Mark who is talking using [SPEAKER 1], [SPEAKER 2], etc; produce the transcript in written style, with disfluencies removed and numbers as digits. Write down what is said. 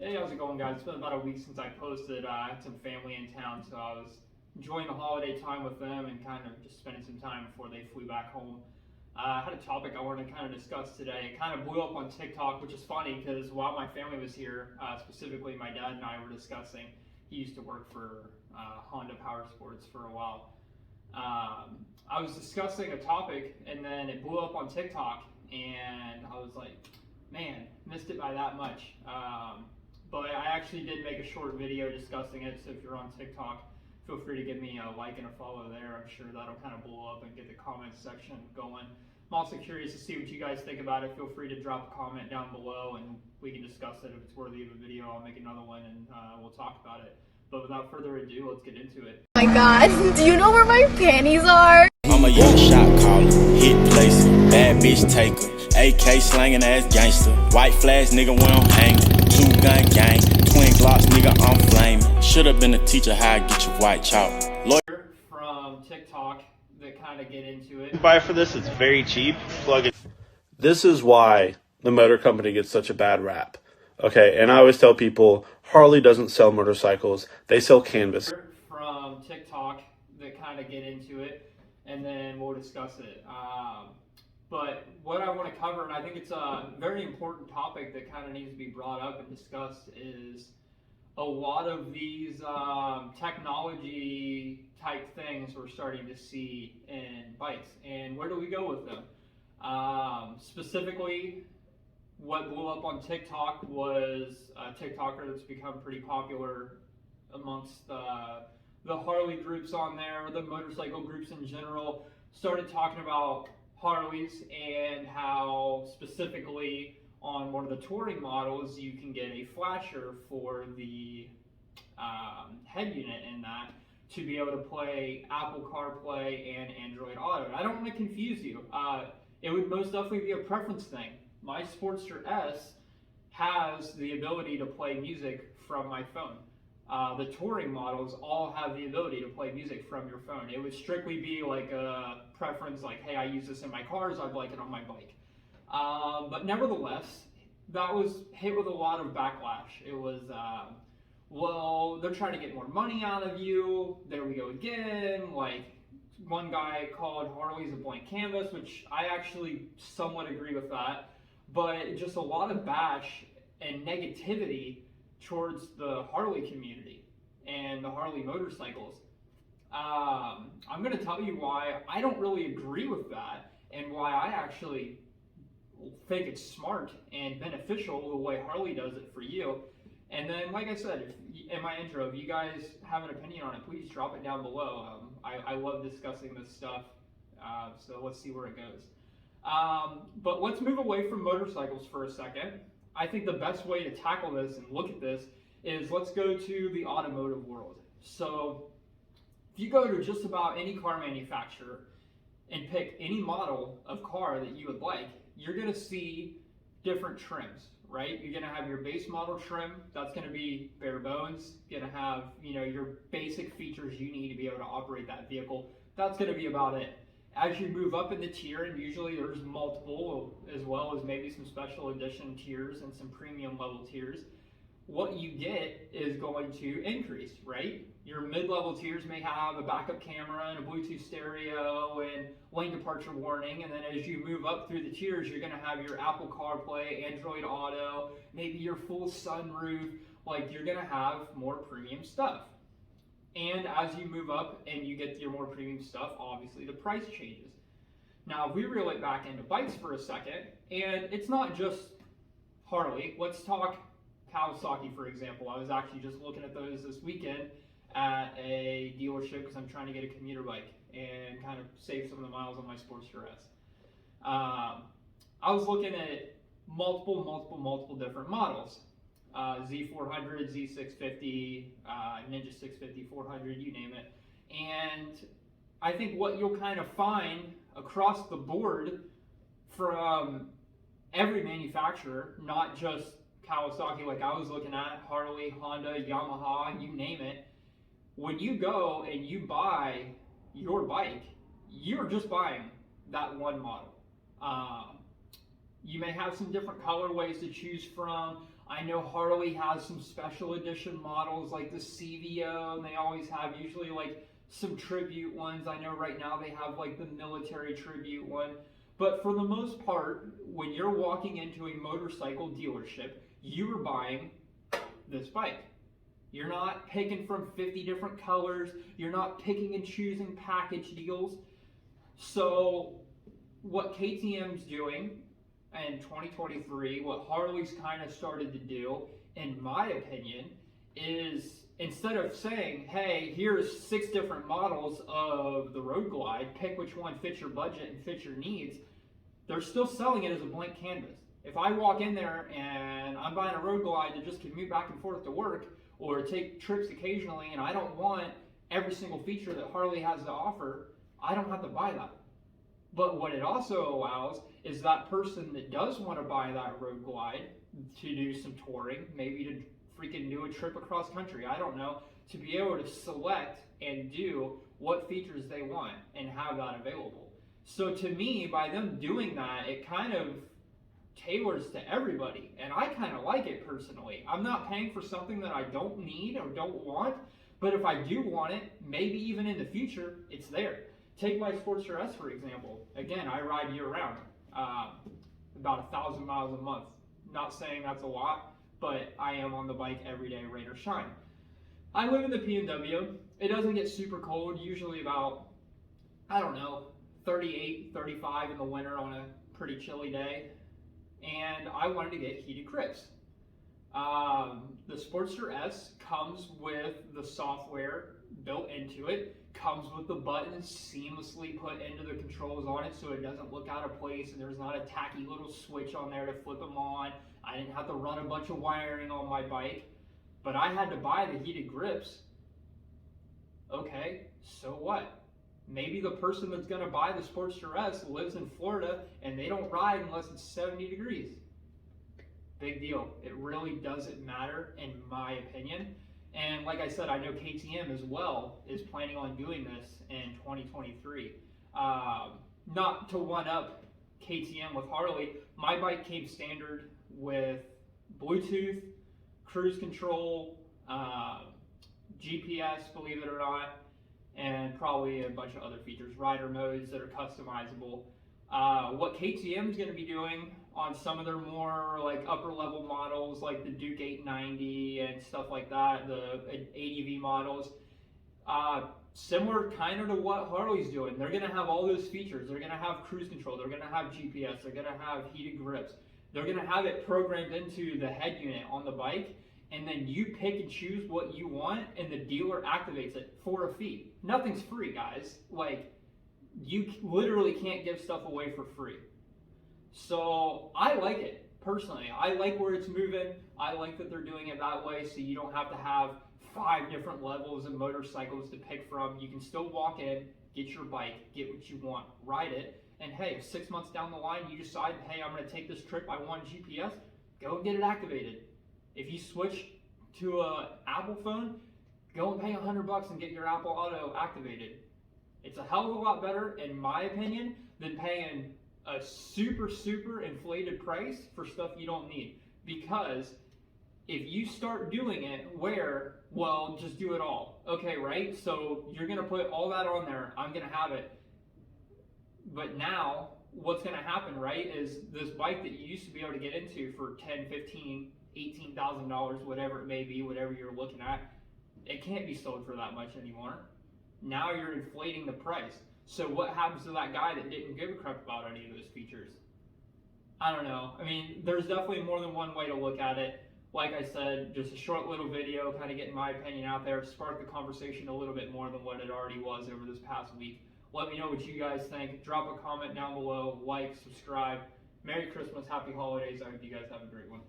[SPEAKER 1] Hey, how's it going, guys? It's been about a week since I posted. I had some family in town, so I was enjoying the holiday time with them and kind of just spending some time before they flew back home. I had a topic I wanted to kind of discuss today. It kind of blew up on TikTok, which is funny because while my family was here, specifically my dad and I were discussing. He used to work for Honda Power Sports for a while. I was discussing a topic, and then it blew up on TikTok, and I was like, man, missed it by that much. But I actually did make a short video discussing it, so if you're on TikTok, feel free to give me a like and a follow there. I'm sure that'll kind of blow up and get the comments section going. I'm also curious to see what you guys think about it. Feel free to drop a comment down below and we can discuss it. If it's worthy of a video, I'll make another one and we'll talk about it. But without further ado, let's get into it.
[SPEAKER 2] Oh my god, do you know where my panties are?
[SPEAKER 3] I'm a young shot caller, hit placer, bad bitch taker, AK slanging ass gangster, white flash nigga when I'm hanging, 2-gun gang, twin glocks nigga I'm flaming. Should've been a teacher how I get your white chalk.
[SPEAKER 1] From TikTok that kind of get into it.
[SPEAKER 4] Buy for this, it's very cheap. Plug it.
[SPEAKER 5] This is why the motor company gets such a bad rap. Okay, and I always tell people, Harley doesn't sell motorcycles, they sell canvas.
[SPEAKER 1] From TikTok that kind of get into it, and then we'll discuss it. But what I want to cover, and I think it's a very important topic that kind of needs to be brought up and discussed, is a lot of these technology type things we're starting to see in bikes. And where do we go with them? Specifically, what blew up on TikTok was a TikToker that's become pretty popular amongst the Harley groups on there, the motorcycle groups in general, started talking about Harleys and how specifically on one of the touring models you can get a flasher for the head unit in that to be able to play Apple CarPlay and Android Auto. I don't want to confuse you. It would most definitely be a preference thing. My Sportster S has the ability to play music from my phone. The touring models all have the ability to play music from your phone. It would strictly be like a preference, like, hey, I use this in my cars, I'd like it on my bike. But nevertheless, that was hit with a lot of backlash. It was, well, they're trying to get more money out of you. There we go again. Like, one guy called Harleys a blank canvas, which I actually somewhat agree with that. But just a lot of bash and negativity towards the Harley community and the Harley motorcycles. I'm going to tell you why I don't really agree with that and why I actually think it's smart and beneficial the way Harley does it for you. And then, like I said, in my intro, if you guys have an opinion on it, please drop it down below. I love discussing this stuff, so let's see where it goes. But let's move away from motorcycles for a second. I think the best way to tackle this and look at this is let's go to the automotive world. So if you go to just about any car manufacturer and pick any model of car that you would like, you're going to see different trims, right? You're going to have your base model trim. That's going to be bare bones. You're going to have, your basic features you need to be able to operate that vehicle. That's going to be about it. As you move up in the tier, and usually there's multiple, as well as maybe some special edition tiers and some premium level tiers, what you get is going to increase, right? Your mid-level tiers may have a backup camera and a Bluetooth stereo and lane departure warning, and then as you move up through the tiers, you're going to have your Apple CarPlay, Android Auto, maybe your full sunroof. Like, you're going to have more premium stuff. And as you move up and you get your more premium stuff, obviously the price changes. Now, if we reel it back into bikes for a second, and it's not just Harley. Let's talk Kawasaki, for example. I was actually just looking at those this weekend at a dealership because I'm trying to get a commuter bike and kind of save some of the miles on my Sportster S. I was looking at multiple different models. Z400, Z650, Ninja 650, 400, you name it. And I think what you'll kind of find across the board from every manufacturer, not just Kawasaki, like I was looking at, Harley, Honda, Yamaha, you name it, when you go and you buy your bike, you're just buying that one model. You may have some different colorways to choose from. I know Harley has some special edition models like the CVO, and they always have usually like some tribute ones. I know right now they have like the military tribute one. But for the most part, when you're walking into a motorcycle dealership, you are buying this bike. You're not picking from 50 different colors. You're not picking and choosing package deals. So what KTM's doing in 2023, what Harley's kind of started to do, in my opinion, is instead of saying, hey, here's 6 different models of the Road Glide, pick which one fits your budget and fits your needs, they're still selling it as a blank canvas. If I walk in there and I'm buying a Road Glide to just commute back and forth to work or take trips occasionally, and I don't want every single feature that Harley has to offer, I don't have to buy that. But what it also allows is that person that does want to buy that Road Glide to do some touring, maybe to freaking do a trip across country, I don't know, to be able to select and do what features they want and have that available. So to me, by them doing that, it kind of tailors to everybody, and I kind of like it personally. I'm not paying for something that I don't need or don't want, but if I do want it, maybe even in the future, it's there. Take my Sportster S, for example. Again, I ride year-round, about 1,000 miles a month. Not saying that's a lot, but I am on the bike every day, rain or shine. I live in the PNW. It doesn't get super cold, usually about, I don't know, 38, 35 in the winter on a pretty chilly day. And I wanted to get heated grips. The Sportster S comes with the software built into it, comes with the buttons seamlessly put into the controls on it so it doesn't look out of place, and there's not a tacky little switch on there to flip them on. I didn't have to run a bunch of wiring on my bike, but I had to buy the heated grips. Okay, so what? Maybe the person that's going to buy the Sportster S lives in Florida and they don't ride unless it's 70 degrees. Big deal. It really doesn't matter, in my opinion. And like I said, I know KTM as well is planning on doing this in 2023. Not to one up KTM with Harley, my bike came standard with Bluetooth, cruise control, GPS, believe it or not, and probably a bunch of other features, rider modes that are customizable. What KTM is going to be doing on some of their more like upper level models, like the Duke 890 and stuff like that, the ADV models, similar kind of to what Harley's doing. They're going to have all those features. They're going to have cruise control. They're going to have GPS. They're going to have heated grips. They're going to have it programmed into the head unit on the bike. And then you pick and choose what you want, and the dealer activates it for a fee. Nothing's free, guys. Like, you literally can't give stuff away for free. So I like it, personally. I like where it's moving. I like that they're doing it that way, so you don't have to have 5 different levels of motorcycles to pick from. You can still walk in, get your bike, get what you want, ride it, and hey, if 6 months down the line you decide, hey, I'm going to take this trip, I want GPS, go and get it activated. If you switch to an Apple phone, go and pay $100 and get your Apple Auto activated. It's a hell of a lot better, in my opinion, than paying a super inflated price for stuff you don't need. Because if you start doing it where, well, just do it all. Okay, right? So you're going to put all that on there. I'm going to have it. But now, what's going to happen, right, is this bike that you used to be able to get into for $10, $15, $18,000, whatever it may be, whatever you're looking at, it can't be sold for that much anymore. Now you're inflating the price. So what happens to that guy that didn't give a crap about any of those features? I don't know. I mean, there's definitely more than one way to look at it. Like I said, just a short little video, kind of getting my opinion out there, spark the conversation a little bit more than what it already was over this past week. Let me know what you guys think. Drop a comment down below, like, subscribe. Merry Christmas, Happy Holidays. I hope you guys have a great one.